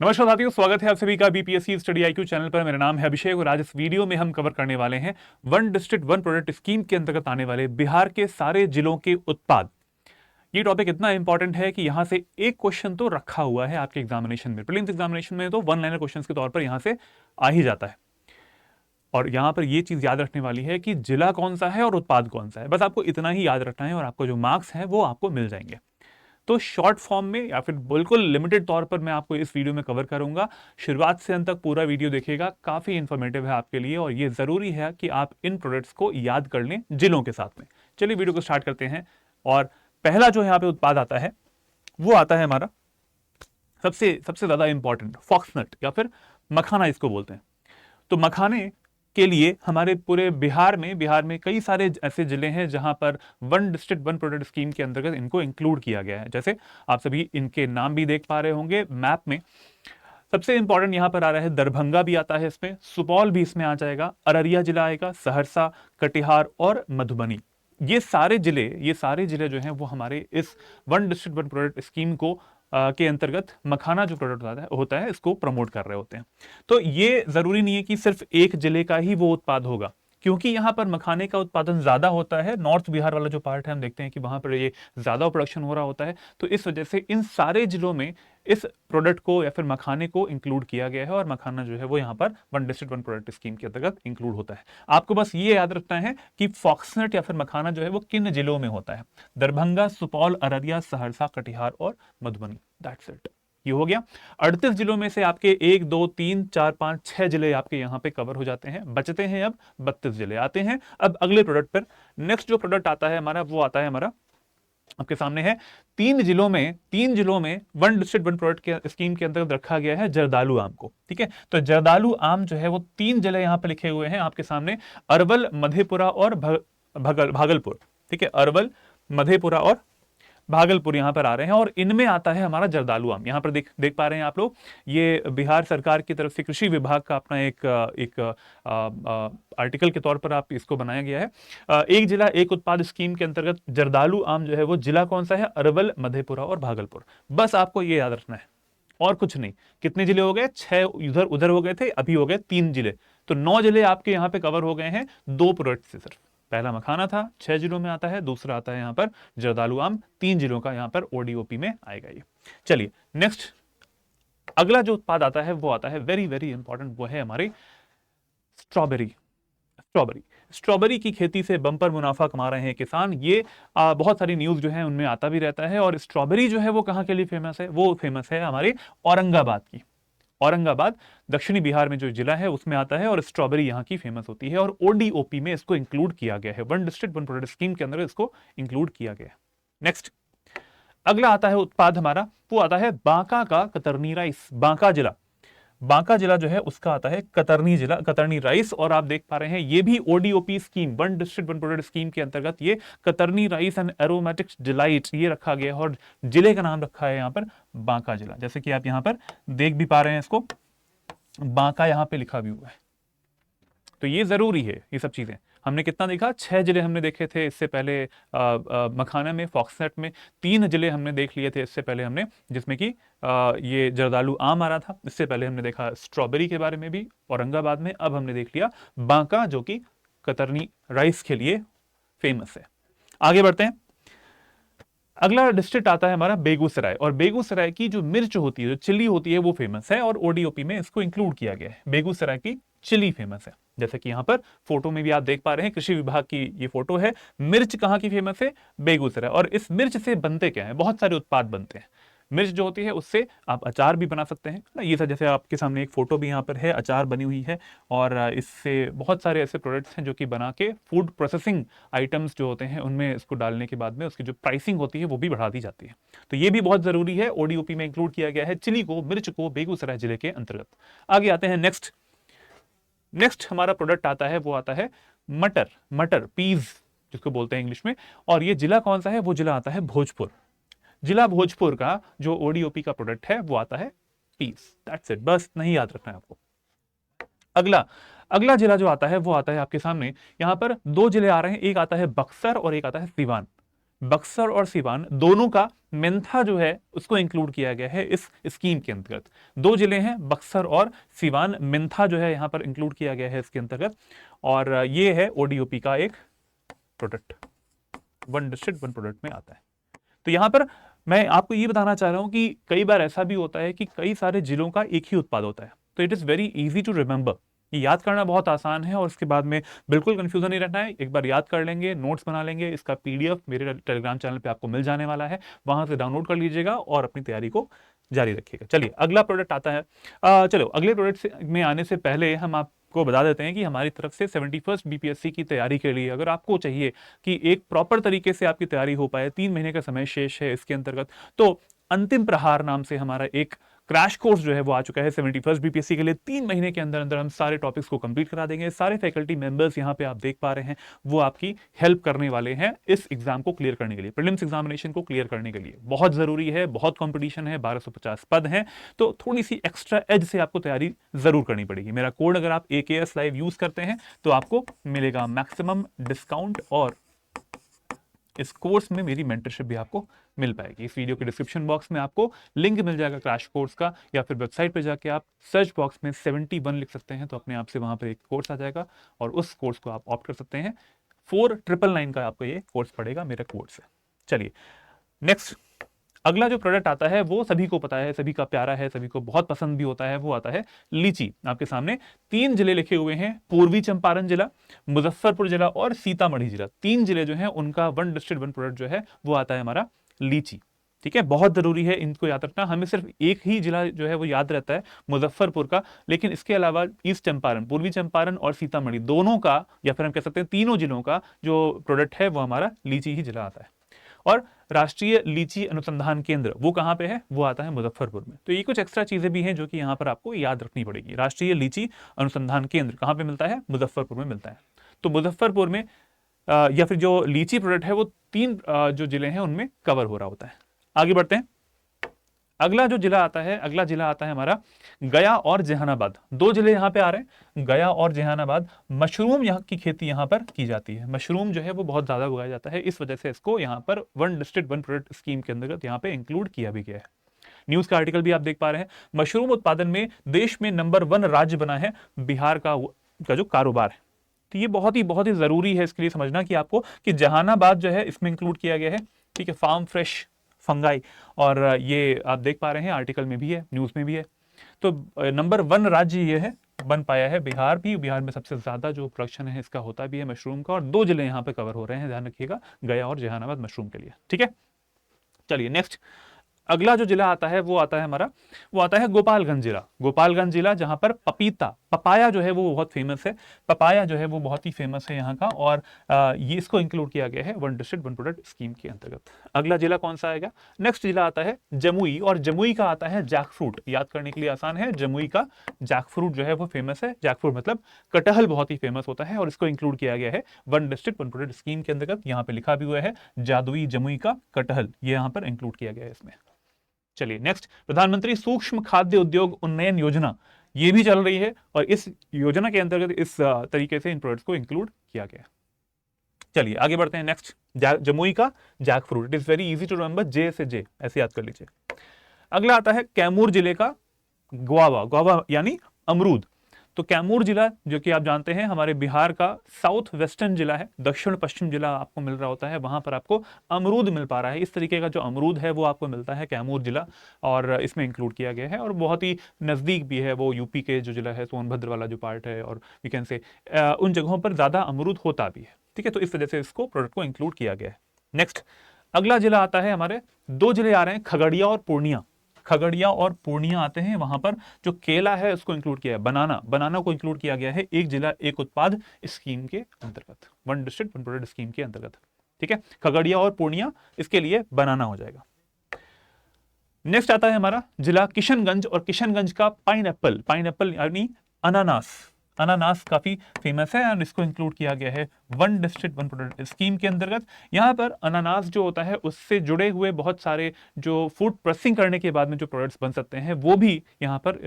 नमस्कार साथियों, स्वागत है आप सभी का बीपीएससी स्टडी आईक्यू चैनल पर। मेरा नाम है अभिषेक और आज इस वीडियो में हम कवर करने वाले हैं one district one product scheme के अंतर्गत आने वाले बिहार के सारे जिलों के उत्पाद। ये टॉपिक इतना इंपॉर्टेंट है कि यहां से एक क्वेश्चन तो रखा हुआ है आपके एग्जामिनेशन में, प्रीलिम्स एग्जामिनेशन में तो वन लाइनर क्वेश्चन के तौर पर यहां से आ ही जाता है। और यहां पर यह चीज याद रखने वाली है कि जिला कौन सा है और उत्पाद कौन सा है, बस आपको इतना ही याद रखना है और आपको जो मार्क्स हैं वो आपको मिल जाएंगे। तो शॉर्ट फॉर्म में या फिर बिल्कुल लिमिटेड तौर पर मैं आपको इस वीडियो में कवर करूंगा। शुरुआत से अंत तक पूरा वीडियो देखिएगा, काफी इंफॉर्मेटिव है आपके लिए और ये जरूरी है कि आप इन प्रोडक्ट्स को याद कर लें जिलों के साथ में। चलिए वीडियो को स्टार्ट करते हैं। और पहला जो यहाँ पे उत्पाद आता है वो आता है हमारा सबसे सबसे ज्यादा इंपॉर्टेंट फॉक्सनट या फिर मखाना इसको बोलते हैं। तो मखाने के लिए हमारे पूरे बिहार में कई सारे ऐसे जिले हैं जहां पर one district one product scheme के अंतर्गत इनको इंक्लूड किया गया है। जैसे आप सभी इनके नाम भी देख पा रहे होंगे मैप में। सबसे इंपॉर्टेंट यहां पर आ रहा है दरभंगा भी आता है इसमें, सुपौल भी इसमें आ जाएगा, अररिया जिला आएगा, सहरसा, कटिहार और मधुबनी। ये सारे जिले जो हैं वो हमारे इस one district one product scheme को के अंतर्गत मखाना जो प्रोडक्ट होता है इसको प्रमोट कर रहे होते हैं। तो ये जरूरी नहीं है कि सिर्फ एक जिले का ही वो उत्पाद होगा, क्योंकि यहां पर मखाने का उत्पादन ज्यादा होता है। नॉर्थ बिहार वाला जो पार्ट है हम देखते हैं कि वहां पर ये ज्यादा प्रोडक्शन हो रहा होता है। तो इस वजह से इन सारे जिलों में इस प्रोडक्ट को या फिर मखाने को इंक्लूड किया गया है और मखाना जो है वो यहाँ पर one district one product scheme के अंतर्गत इंक्लूड होता है। आपको बस ये याद रखना है कि फॉक्सनट या फिर मखाना जो है वो किन जिलों में होता है। दरभंगा, सुपौल, अररिया, सहरसा, कटिहार और मधुबनी। That's it. ये हो गया। 38 जिलों में से आपके 1 2 3 4 5 6 जिले आपके यहां पे कवर हो जाते हैं। बचते हैं अब 32 जिले। आते हैं अब अगले प्रोडक्ट पर। नेक्स्ट जो प्रोडक्ट आता है हमारा वो आता है हमारा आपके सामने है। तीन जिलों में वन डिस्ट्रिक्ट वन प्रोडक्ट के स्कीम के अंतर्गत रखा गया है जर्दालू आम को। ठीक है, तो जर्दालू आम जो है वो 3 जिले यहां पर लिखे हुए हैं आपके सामने, अरवल, मधेपुरा और भागलपुर। ठीक है, अरवल, मधेपुरा और भागलपुर यहां पर आ रहे हैं और इनमें आता है हमारा जर्दालू आम। यहां पर देख पा रहे हैं आप लोग, ये बिहार सरकार की तरफ से कृषि विभाग का अपना एक आर्टिकल के तौर पर आप इसको बनाया गया है। एक जिला एक उत्पाद स्कीम के अंतर्गत जर्दालू आम जो है वो जिला कौन सा है? अरवल, मधेपुरा और भागलपुर। बस आपको ये याद रखना है और कुछ नहीं। कितने जिले हो गए? 6 इधर उधर हो गए थे, अभी हो गए 3 जिले। तो 9 जिले आपके यहां पे कवर हो गए हैं 2 प्रोडक्ट से सिर्फ। पहला मखाना था, 6 जिलों में आता है, दूसरा आता है यहां पर जर्दालू आम, 3 जिलों का यहां पर ओडीओपी में आएगा ये। चलिए नेक्स्ट अगला जो उत्पाद आता है वो आता है वेरी वेरी इंपॉर्टेंट, वो है हमारी स्ट्रॉबेरी। स्ट्रॉबेरी की खेती से बंपर मुनाफा कमा रहे हैं किसान। ये बहुत सारी न्यूज जो है उनमें आता भी रहता है। और स्ट्रॉबेरी जो है वो कहां के लिए फेमस है? वो फेमस है हमारे औरंगाबाद की। औरंगाबाद दक्षिणी बिहार में जो जिला है उसमें आता है और स्ट्रॉबेरी यहां की फेमस होती है और ओडीओपी में इसको इंक्लूड किया गया है। One district one product scheme के अंदर इसको इंक्लूड किया गया है। नेक्स्ट अगला आता है उत्पाद हमारा, वो आता है बांका का कतरनी राइस। बांका जिला जो है उसका आता है कतरनी राइस। और आप देख पा रहे हैं ये भी ODOP scheme, one district one product scheme के अंतर्गत ये कतरनी राइस एंड एरोमेटिक्स डिलाइट ये रखा गया है और जिले का नाम रखा है यहां पर बांका जिला। जैसे कि आप यहां पर देख भी पा रहे हैं, इसको बांका यहां पे लिखा भी हुआ है। तो ये जरूरी है। ये सब चीजें हमने कितना देखा? 6 जिले हमने देखे थे इससे पहले मखाना में, फॉक्सनेट में। 3 जिले हमने देख लिए थे इससे पहले हमने, जिसमें कि ये जर्दालू आम आ रहा था। इससे पहले हमने देखा स्ट्रॉबेरी के बारे में भी औरंगाबाद में। अब हमने देख लिया बांका जो कि कतरनी राइस के लिए फेमस है। आगे बढ़ते हैं। अगला डिस्ट्रिक्ट आता है हमारा बेगूसराय। और बेगूसराय की जो मिर्च होती है, जो चिली होती है, वो फेमस है और ओडीओपी में इसको इंक्लूड किया गया है। बेगूसराय की चिली फेमस है। जैसे कि यहां पर फोटो में भी आप देख पा रहे हैं, कृषि विभाग की ये फोटो है। मिर्च कहां की फेमस है? बेगूसराय। और इस मिर्च से बनते क्या है? बहुत सारे उत्पाद बनते हैं। मिर्च जो होती है उससे आप अचार भी बना सकते हैं ना। ये सब जैसे आपके सामने एक फोटो भी यहाँ पर है, अचार बनी हुई है। और इससे बहुत सारे ऐसे प्रोडक्ट्स हैं जो कि बना के फूड प्रोसेसिंग आइटम्स जो होते हैं उनमें इसको डालने के बाद में उसकी जो प्राइसिंग होती है वो भी बढ़ा दी जाती है। तो ये भी बहुत जरूरी है। ओडीओपी में इंक्लूड किया गया है चिली को, मिर्च को, बेगूसराय जिले के अंतर्गत। आगे आते हैं। नेक्स्ट हमारा प्रोडक्ट आता है वो आता है मटर पीज जिसको बोलते हैं इंग्लिश में। और ये जिला कौन सा है? वो जिला आता है भोजपुर। जिला भोजपुर का जो ओडीओपी का प्रोडक्ट है वो आता है पीस। That's it. बस नहीं याद रखना है आपको। अगला जिला जो आता है वो आता है आपके सामने। यहां पर 2 जिले आ रहे हैं, एक आता है बक्सर और एक आता है सिवान। बक्सर और सिवान दोनों का मेंथा जो है उसको इंक्लूड किया गया है इस स्कीम के अंतर्गत। दो जिले हैं बक्सर और सिवान, मेंथा जो है यहां पर इंक्लूड किया गया है इसके अंतर्गत, और ये है ओडीओपी का एक product, one district one product में आता है। तो यहां पर मैं आपको ये बताना चाह रहा हूं कि कई बार ऐसा भी होता है कि कई सारे जिलों का एक ही उत्पाद होता है, तो it is very easy to remember, ये याद करना बहुत आसान है, और उसके बाद में बिल्कुल कंफ्यूजन नहीं रहना है। एक बार याद कर लेंगे, नोट्स बना लेंगे, इसका पीडीएफ मेरे टेलीग्राम चैनल पे आपको मिल जाने वाला है, वहां से डाउनलोड कर लीजिएगा और अपनी तैयारी को जारी रखिएगा। चलिए अगला प्रोडक्ट आता है। चलो अगले प्रोडक्ट में आने से पहले हम आपको बता देते हैं कि हमारी तरफ से 71st बीपीएससी की तैयारी के लिए अगर आपको चाहिए कि एक प्रॉपर तरीके से आपकी तैयारी हो पाए, 3 महीने का समय शेष है इसके अंतर्गत, तो अंतिम प्रहार नाम से हमारा एक क्रैश कोर्स जो है वो आ चुका है 71st बीपीएससी के लिए। 3 महीने के अंदर अंदर हम सारे टॉपिक्स को कंप्लीट करा देंगे। सारे फैकल्टी मेंबर्स यहाँ पे आप देख पा रहे हैं वो आपकी हेल्प करने वाले हैं इस एग्जाम को क्लियर करने के लिए, प्रीलिम्स एग्जामिनेशन को क्लियर करने के लिए। बहुत जरूरी है, बहुत कंपटीशन है, 1250 पद हैं, तो थोड़ी सी एक्स्ट्रा एज से आपको तैयारी जरूर करनी पड़ेगी। मेरा कोड अगर आप AKS लाइव यूज करते हैं तो आपको मिलेगा मैक्सिमम डिस्काउंट, और इस कोर्स में मेरी मेंटरशिप भी आपको मिल पाएगी। इस वीडियो के डिस्क्रिप्शन बॉक्स में आपको लिंक मिल जाएगा क्रैश कोर्स का, या फिर वेबसाइट पे जाके आप सर्च बॉक्स में 71 लिख सकते हैं तो अपने आप से वहां पर एक कोर्स आ जाएगा, और उस कोर्स को आप ऑप्ट कर सकते हैं। 4999 का आपको ये कोर्स पड़ेगा मेरा कोर्स है। चलिए नेक्स्ट, अगला जो प्रोडक्ट आता है वो सभी को पता है, सभी का प्यारा है, सभी को बहुत पसंद भी होता है, वो आता है लीची। आपके सामने 3 जिले लिखे हुए हैं, पूर्वी चंपारण जिला, मुजफ्फरपुर जिला और सीतामढ़ी जिला। 3 जिले जो हैं उनका वन डिस्ट्रिक्ट वन प्रोडक्ट जो है वो आता है हमारा लीची। ठीक है, बहुत जरूरी है इनको याद रखना। हमें सिर्फ एक ही जिला जो है वो याद रहता है, मुजफ्फरपुर का, लेकिन इसके अलावा ईस्ट चंपारण, पूर्वी चंपारण और सीतामढ़ी दोनों का, या फिर हम कह सकते हैं तीनों जिलों का जो प्रोडक्ट है वो हमारा लीची ही जिला आता है। और राष्ट्रीय लीची अनुसंधान केंद्र वो कहां पे है, वो आता है मुजफ्फरपुर में। तो ये कुछ एक्स्ट्रा चीजें भी हैं जो कि यहां पर आपको याद रखनी पड़ेगी। राष्ट्रीय लीची अनुसंधान केंद्र कहां पे मिलता है, मुजफ्फरपुर में मिलता है। तो मुजफ्फरपुर में या फिर जो लीची प्रोडक्ट है वो 3 जो जिले हैं उनमें कवर हो रहा होता है। आगे बढ़ते हैं, अगला जो जिला आता है, अगला जिला आता है हमारा गया और जहानाबाद। 2 जिले यहां पे आ रहे हैं, गया और जहानाबाद। मशरूम यहाँ की खेती यहां पर की जाती है, मशरूम जो है वो बहुत ज्यादा उगाया जाता है, इस वजह से इसको यहां पर one district one product scheme के अंतर्गत यहां पे इंक्लूड किया भी गया है। न्यूज का आर्टिकल भी आप देख पा रहे हैं, मशरूम उत्पादन में देश में नंबर 1 राज्य बना है बिहार का जो कारोबार है। तो ये बहुत ही जरूरी है इसके लिए समझना कि आपको कि जहानाबाद जो है इसमें इंक्लूड किया गया है। ठीक है, फार्म फ्रेश फंगाई, और ये आप देख पा रहे हैं आर्टिकल में भी है, न्यूज में भी है। तो नंबर 1 राज्य ये है, बन पाया है बिहार भी। बिहार में सबसे ज्यादा जो प्रोडक्शन है इसका होता भी है मशरूम का, और 2 जिले यहां पे कवर हो रहे हैं, ध्यान रखिएगा, गया और जहानाबाद मशरूम के लिए। ठीक है, चलिए नेक्स्ट, अगला जो जिला आता है वो आता है हमारा, वो आता है गोपालगंज जिला। गोपालगंज जिला जहां पर पपीता, पपाया जो है वो बहुत फेमस है, पपाया जो है वो बहुत ही फेमस है यहाँ का, और ये इसको इंक्लूड किया गया है one district one product scheme के अंतर्गत। अगला जिला कौन सा आएगा, नेक्स्ट जिला आता है जमुई, और जमुई का आता है जैक फ्रूट। याद करने के लिए आसान है, जमुई का जैक फ्रूट जो है वो फेमस है। जैक फ्रूट मतलब कटहल बहुत ही फेमस होता है, और इसको इंक्लूड किया गया है one district one product scheme के अंतर्गत। यहाँ पे लिखा भी हुआ है जादुई जमुई का कटहल, ये यहाँ पर इंक्लूड किया गया है इसमें। चलिए नेक्स्ट, प्रधानमंत्री सूक्ष्म खाद्य उद्योग उन्नयन योजना, ये भी चल रही है, और इस योजना के अंतर्गत इस तरीके से इन प्रोडक्ट्स को इंक्लूड किया गया। चलिए आगे बढ़ते हैं, नेक्स्ट जमुई का jack fruit, it is very easy to remember, J से जे ऐसे याद कर लीजिए। अगला आता है कैमूर जिले का ग्वावा, ग्वावा यानी अमरूद। तो कैमूर जिला जो कि आप जानते हैं हमारे बिहार का साउथ वेस्टर्न जिला है, दक्षिण पश्चिम जिला आपको मिल रहा होता है, वहां पर आपको अमरूद मिल पा रहा है। इस तरीके का जो अमरूद है वो आपको मिलता है कैमूर जिला, और इसमें इंक्लूड किया गया है, और बहुत ही नजदीक भी है वो यूपी के जो जिला है, सोनभद्र वाला जो पार्ट है, और वी कैन से उन जगहों पर ज्यादा अमरूद होता भी है। ठीक है, तो इस वजह से इसको प्रोडक्ट को इंक्लूड किया गया है। नेक्स्ट, अगला जिला आता है हमारे, 2 जिले आ रहे हैं, खगड़िया और पूर्णिया। खगड़िया और पूर्णिया आते हैं, वहां पर जो केला है उसको इंक्लूड किया है, बनाना, बनाना को इंक्लूड किया गया है एक जिला एक उत्पाद स्कीम के अंतर्गत, one district one product scheme के अंतर्गत। ठीक है, खगड़िया और पूर्णिया इसके लिए बनाना हो जाएगा। नेक्स्ट आता है हमारा जिला किशनगंज, और किशनगंज का पाइनएप्पल, पाइनएप्पल यानी अनानास, अनानास काफी फेमस है, और इसको इंक्लूड किया गया है one district one product scheme के अंतर्गत यहाँ पर अनानास जो होता है उससे जुड़े हुए बहुत सारे जो फूड प्रोसेसिंग करने के बाद में जो प्रोडक्ट्स बन सकते हैं वो भी यहाँ पर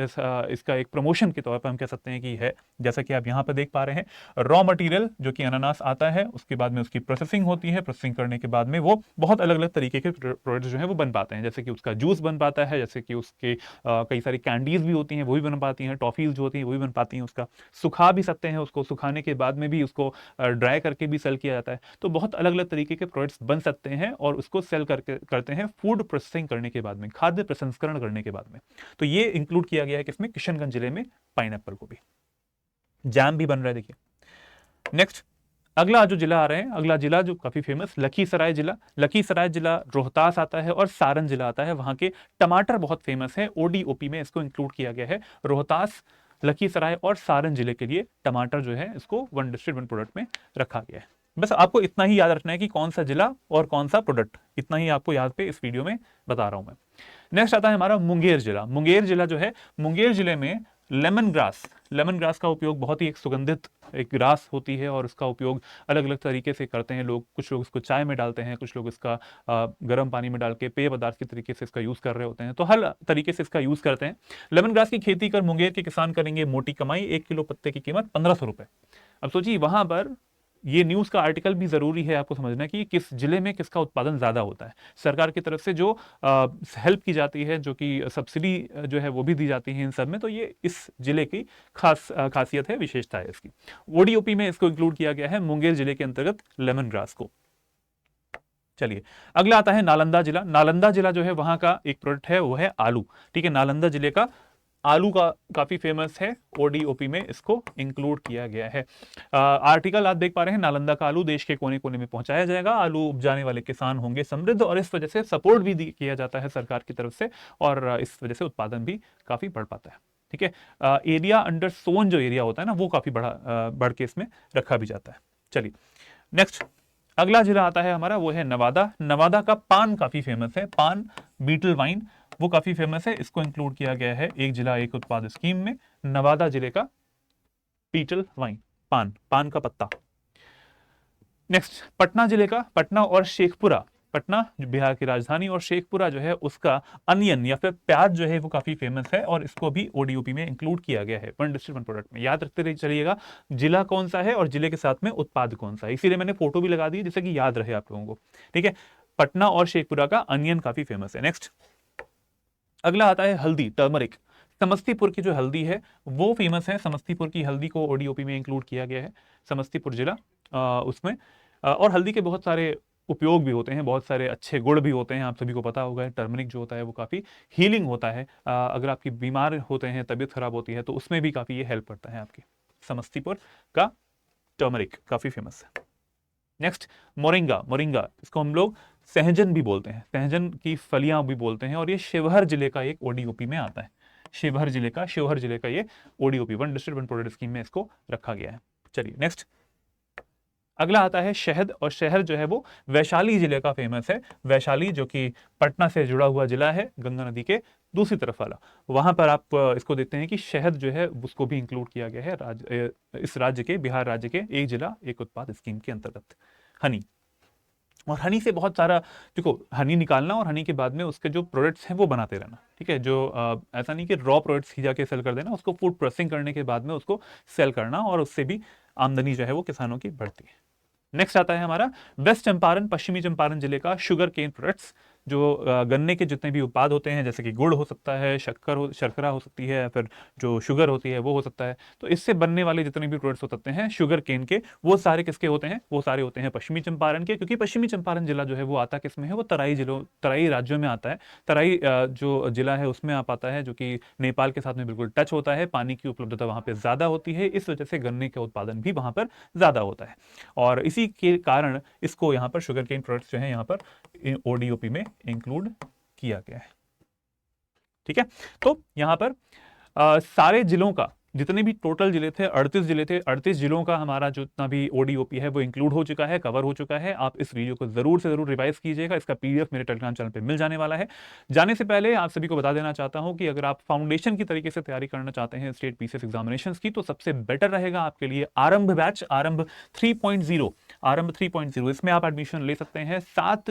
इसका एक प्रमोशन के तौर पर हम कह सकते हैं कि है। जैसा कि आप यहाँ पर देख पा रहे हैं, रॉ मटेरियल जो कि अनानास आता है, उसके बाद में उसकी प्रोसेसिंग होती है, प्रोसेसिंग करने के बाद में वो बहुत अलग अलग तरीके के प्रोडक्ट्स जो है वो बन पाते हैं। जैसे कि उसका जूस बन पाता है, जैसे कि उसके कई सारी कैंडीज भी होती हैं वो भी बन पाती हैं, टॉफीज जो होती हैं वो भी बन पाती हैं, उसका सुखा भी सकते हैं, उसको सुखाने के बाद में भी उसको ड्राई करके भी सेल किया जाता है। तो बहुत अलग अलग तरीके के प्रोडक्ट्स बन सकते हैं और उसको सेल करके करते हैं फूड प्रोसेसिंग करने के बाद में, खाद्य प्रसंस्करण करने के बाद में। तो ये इंक्लूड किया गया है किसमें, किशनगंज जिले में पाइनएप्पल को भी। जैम भी बन रहा है देखिए। नेक्स्ट अगला जो जिला आ रहे हैं, अगला जिला जो काफी फेमस, लखीसराय जिला। लखीसराय जिला रोहतास आता है और सारण जिला आता है। वहां के टमाटर बहुत फेमस है, ओडीओपी में इसको इंक्लूड किया गया है। रोहतास, लखीसराय और सारण जिले के लिए टमाटर जो है इसको वन डिस्ट्रिक्ट वन प्रोडक्ट में रखा गया है। बस आपको इतना ही याद रखना है कि कौन सा जिला और कौन सा प्रोडक्ट, इतना ही आपको याद पे इस वीडियो में बता रहा हूं मैं। नेक्स्ट आता है हमारा मुंगेर जिला। मुंगेर जिला जो है, मुंगेर जिले में लेमन ग्रास का उपयोग, बहुत ही एक सुगंधित एक ग्रास होती है और उसका उपयोग अलग अलग तरीके से करते हैं लोग। कुछ लोग इसको चाय में डालते हैं, कुछ लोग इसका गर्म पानी में डाल के पेय पदार्थ के तरीके से इसका यूज कर रहे होते हैं। तो हर तरीके से इसका यूज करते हैं। लेमन ग्रास की खेती कर मुंगेर के किसान करेंगे मोटी कमाई, 1 किलो पत्ते की कीमत 1500 रुपए। अब सोचिए वहां पर, ये न्यूज का आर्टिकल भी जरूरी है आपको समझना कि किस जिले में किसका उत्पादन ज्यादा होता है। सरकार की तरफ से जो हेल्प की जाती है, जो कि सब्सिडी जो है वो भी दी जाती है इन सब में, तो ये इस जिले की खासियत है, विशेषता है इसकी। ओडीओपी में इसको इंक्लूड किया गया है मुंगेर जिले के अंतर्गत लेमन ग्रास को। चलिए अगला आता है नालंदा जिला। नालंदा जिला जो है वहां का एक प्रोडक्ट है वो है आलू। ठीक है, नालंदा जिले का आलू का काफी फेमस है, ओडीओपी में इसको इंक्लूड किया गया है। आर्टिकल आप देख पा रहे हैं, नालंदा का आलू देश के कोने कोने में पहुंचाया जाएगा, आलू उपजाने वाले किसान होंगे समृद्ध, और इस वजह से सपोर्ट भी किया जाता है सरकार की तरफ से, और इस वजह से उत्पादन भी काफी बढ़ पाता है। ठीक है, एरिया अंडर सोन जो एरिया होता है ना, वो काफी बढ़ के इसमें रखा भी जाता है। चलिए नेक्स्ट अगला जिला आता है हमारा, वो है नवादा। नवादा का पान काफी फेमस है, पान बीटल वाइन वो काफी फेमस है, इसको इंक्लूड किया गया है एक जिला एक उत्पाद स्कीम में, नवादा जिले का बीटल वाइन, पान का पत्ता। नेक्स्ट पटना जिले का, पटना और शेखपुरा, पटना जो बिहार की राजधानी और शेखपुरा जो है उसका अनियन या फिर प्याज जो है वो काफी फेमस है, और इसको भी ओडीओपी में इंक्लूड किया गया है वन डिस्ट्रिक्ट वन प्रोडक्ट में। याद रखते चलिएगा जिला कौन सा है और जिले के साथ में उत्पाद कौन सा है, इसीलिए मैंने फोटो भी लगा दी जिससे कि याद रहे आप लोगों को। ठीक है, पटना और शेखपुरा का अनियन काफी फेमस है। नेक्स्ट अगला आता है हल्दी, टर्मरिक। समस्तीपुर की जो हल्दी है वो फेमस है, समस्तीपुर की हल्दी को ओडीओपी में इंक्लूड किया गया है, समस्तीपुर जिला उसमें। और हल्दी के बहुत सारे उपयोग भी होते हैं, बहुत सारे अच्छे गुण भी होते हैं, आप सभी को पता होगा। टर्मरिक जो होता है वो काफ़ी हीलिंग होता है, अगर आपकी बीमार होते हैं, तबीयत खराब होती है तो उसमें भी काफ़ी ये हेल्प करता है आपकी। समस्तीपुर का टर्मरिक काफ़ी फेमस है। नेक्स्ट मोरिंगा, मोरिंगा इसको हम लोग सहजन भी बोलते हैं, सहजन की फलियां भी बोलते हैं, और ये शिवहर जिले का एक ओडीओपी में आता है। शिवहर जिले का ये ODOP one district one product scheme में इसको रखा गया है। चलिए नेक्स्ट अगला आता है शहद, और शहर जो है वो वैशाली जिले का फेमस है। वैशाली जो कि पटना से जुड़ा हुआ जिला है, गंगा नदी के दूसरी तरफ वाला, वहां पर आप इसको देखते हैं कि शहद जो है उसको भी इंक्लूड किया गया है इस राज्य के, बिहार राज्य के एक जिला एक उत्पाद स्कीम के अंतर्गत। हनी, और हनी से बहुत सारा, देखो हनी निकालना और हनी के बाद में उसके जो प्रोडक्ट्स हैं वो बनाते रहना। ठीक है, जो ऐसा नहीं कि रॉ प्रोडक्ट्स ही जाके सेल कर देना, उसको फूड प्रोसेसिंग करने के बाद में उसको सेल करना, और उससे भी आमदनी जो है वो किसानों की बढ़ती है। नेक्स्ट आता है हमारा वेस्ट चंपारण, पश्चिमी चंपारण जिले का शुगर केन प्रोडक्ट्स, जो गन्ने के जितने भी उत्पाद होते हैं, जैसे कि गुड़ हो सकता है, शर्करा हो सकती है, या फिर जो शुगर होती है वो हो सकता है, तो इससे बनने वाले जितने भी प्रोडक्ट्स हो सकते हैं शुगर केन के, वो सारे किसके होते हैं, वो सारे होते हैं पश्चिमी चंपारण के। क्योंकि पश्चिमी चंपारण जिला जो है वो आता किसमें है, वो तराई राज्यों में आता है। तराई जो जिला है उसमें आ पाता है, जो कि नेपाल के साथ में बिल्कुल टच होता है, पानी की उपलब्धता वहां पर ज्यादा होती है, इस वजह से गन्ने का उत्पादन भी वहां पर ज्यादा होता है, और इसी के कारण इसको यहाँ पर शुगर केन प्रोडक्ट्स जो है यहाँ पर ओडीओपी में इंक्लूड किया गया है। ठीक है, तो यहां पर सारे जिलों का जितने भी टोटल जिले थे 38 जिले थे, 38 जिलों का हमारा जितना भी ओडीओपी है वो इंक्लूड हो चुका है, कवर हो चुका है। आप इस वीडियो को जरूर से जरूर रिवाइज कीजिएगा, इसका पीडीएफ मेरे टेलीग्राम चैनल पे मिल जाने वाला है। जाने से पहले आप सभी को बता देना चाहता हूं कि अगर आप फाउंडेशन की तरीके से तैयारी करना चाहते हैं स्टेट पीसीएस एग्जामिनेशंस की, तो सबसे बेटर रहेगा आपके लिए आरंभ बैच, आरंभ 3.0। आरंभ 3.0 इसमें आप एडमिशन ले सकते हैं 7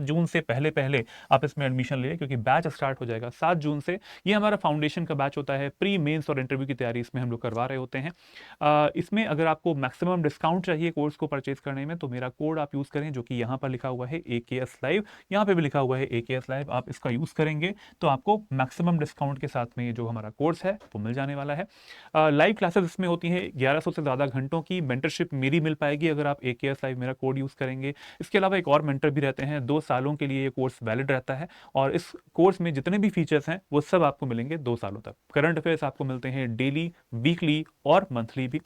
जून से पहले पहले आप इसमें एडमिशन ले, क्योंकि बैच स्टार्ट हो जाएगा 7 जून से। ये हमारा फाउंडेशन का बैच होता है, प्री मेंस और इंटरव्यू की तैयारी इसमें हम लोग करवा रहे होते हैं। इसमें अगर आपको मैक्सिमम डिस्काउंट चाहिए कोर्स को परचेज करने में, तो मेरा कोड आप यूज करें, जो कि यहाँ पर लिखा हुआ है AKS लाइव, यहाँ पे भी लिखा हुआ है AKS लाइव। आप इसका यूज करेंगे तो आपको मैक्सिमम डिस्काउंट के साथ में जो हमारा कोर्स है वो मिल जाने वाला है। लाइव क्लासेस इसमें होती हैं 1100 से ज़्यादा घंटों की। मेंटरशिप मेरी मिल पाएगी अगर आप AKS लाइव मेरा कोड यूज़ करेंगे। इसके अलावा एक और मेंटर भी रहते हैं, 2 सालों के लिए ये कोर्स वैलिड रहता है, और इस कोर्स में जितने भी फीचर्स हैं वो सब आपको मिलेंगे 2 सालों तक। करंट अफेयर्स आपको मिलते हैं डेली, वीकली और मंथली भी।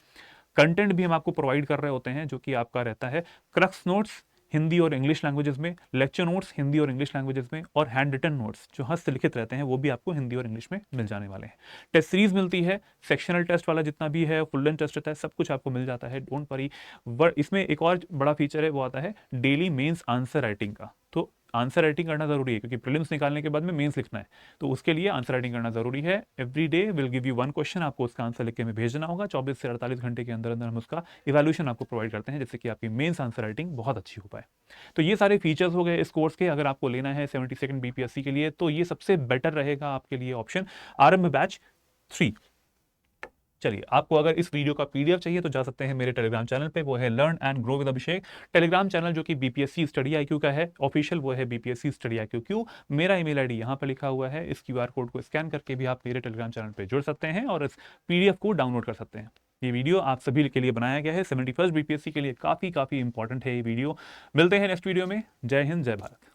कंटेंट भी हम आपको प्रोवाइड कर रहे होते हैं, जो कि आपका रहता है क्रक्स नोट्स हिंदी और इंग्लिश लैंग्वेजेस में, लेक्चर नोट्स हिंदी और इंग्लिश लैंग्वेजेस में, और हैंड रिटन नोट्स जो हस्तलिखित रहते हैं वो भी आपको हिंदी और इंग्लिश में मिल जाने वाले हैं। टेस्ट सीरीज मिलती है, सेक्शनल टेस्ट वाला जितना भी है, फुल लेंथ टेस्ट रहता है, सब कुछ आपको मिल जाता है, डोंट वरी। इसमें एक और बड़ा फीचर है, वो आता है डेली मेंस आंसर राइटिंग का। तो आंसर राइटिंग करना जरूरी है, क्योंकि प्रीलिम्स निकालने के बाद में मेंस लिखना है, तो उसके लिए आंसर राइटिंग करना जरूरी है। Every day will give you 1 question, आपको उसका आंसर लिख के में भेजना होगा। 24 से 48 घंटे के अंदर अंदर हम उसका इवैल्यूएशन आपको प्रोवाइड करते हैं, जिससे कि आपकी मेंस आंसर राइटिंग बहुत अच्छी हो पाए। तो ये सारे फीचर्स हो गए इस कोर्स के। अगर आपको लेना है 72nd बीपीएससी के लिए, तो ये सबसे बेटर रहेगा आपके लिए ऑप्शन, आरंभ बैच 3। चलिए, आपको अगर इस वीडियो का पीडीएफ चाहिए तो जा सकते हैं मेरे टेलीग्राम चैनल पे, वो है learn and grow with Abhishek Telegram channel, जो कि बीपीएससी स्टडी आईक्यू का है ऑफिशियल, वो है बीपीएससी स्टडी आईक्यू क्यू। मेरा ईमेल आईडी यहाँ पर लिखा हुआ है, इस क्यूआर कोड को स्कैन करके भी आप मेरे टेलीग्राम चैनल पर जुड़ सकते हैं और इस पीडीएफ को डाउनलोड कर सकते हैं। ये वीडियो आप सभी के लिए बनाया गया है, 71st बीपीएससी के लिए काफी इंपॉर्टेंट है ये वीडियो। मिलते हैं नेक्स्ट वीडियो में। जय हिंद, जय भारत।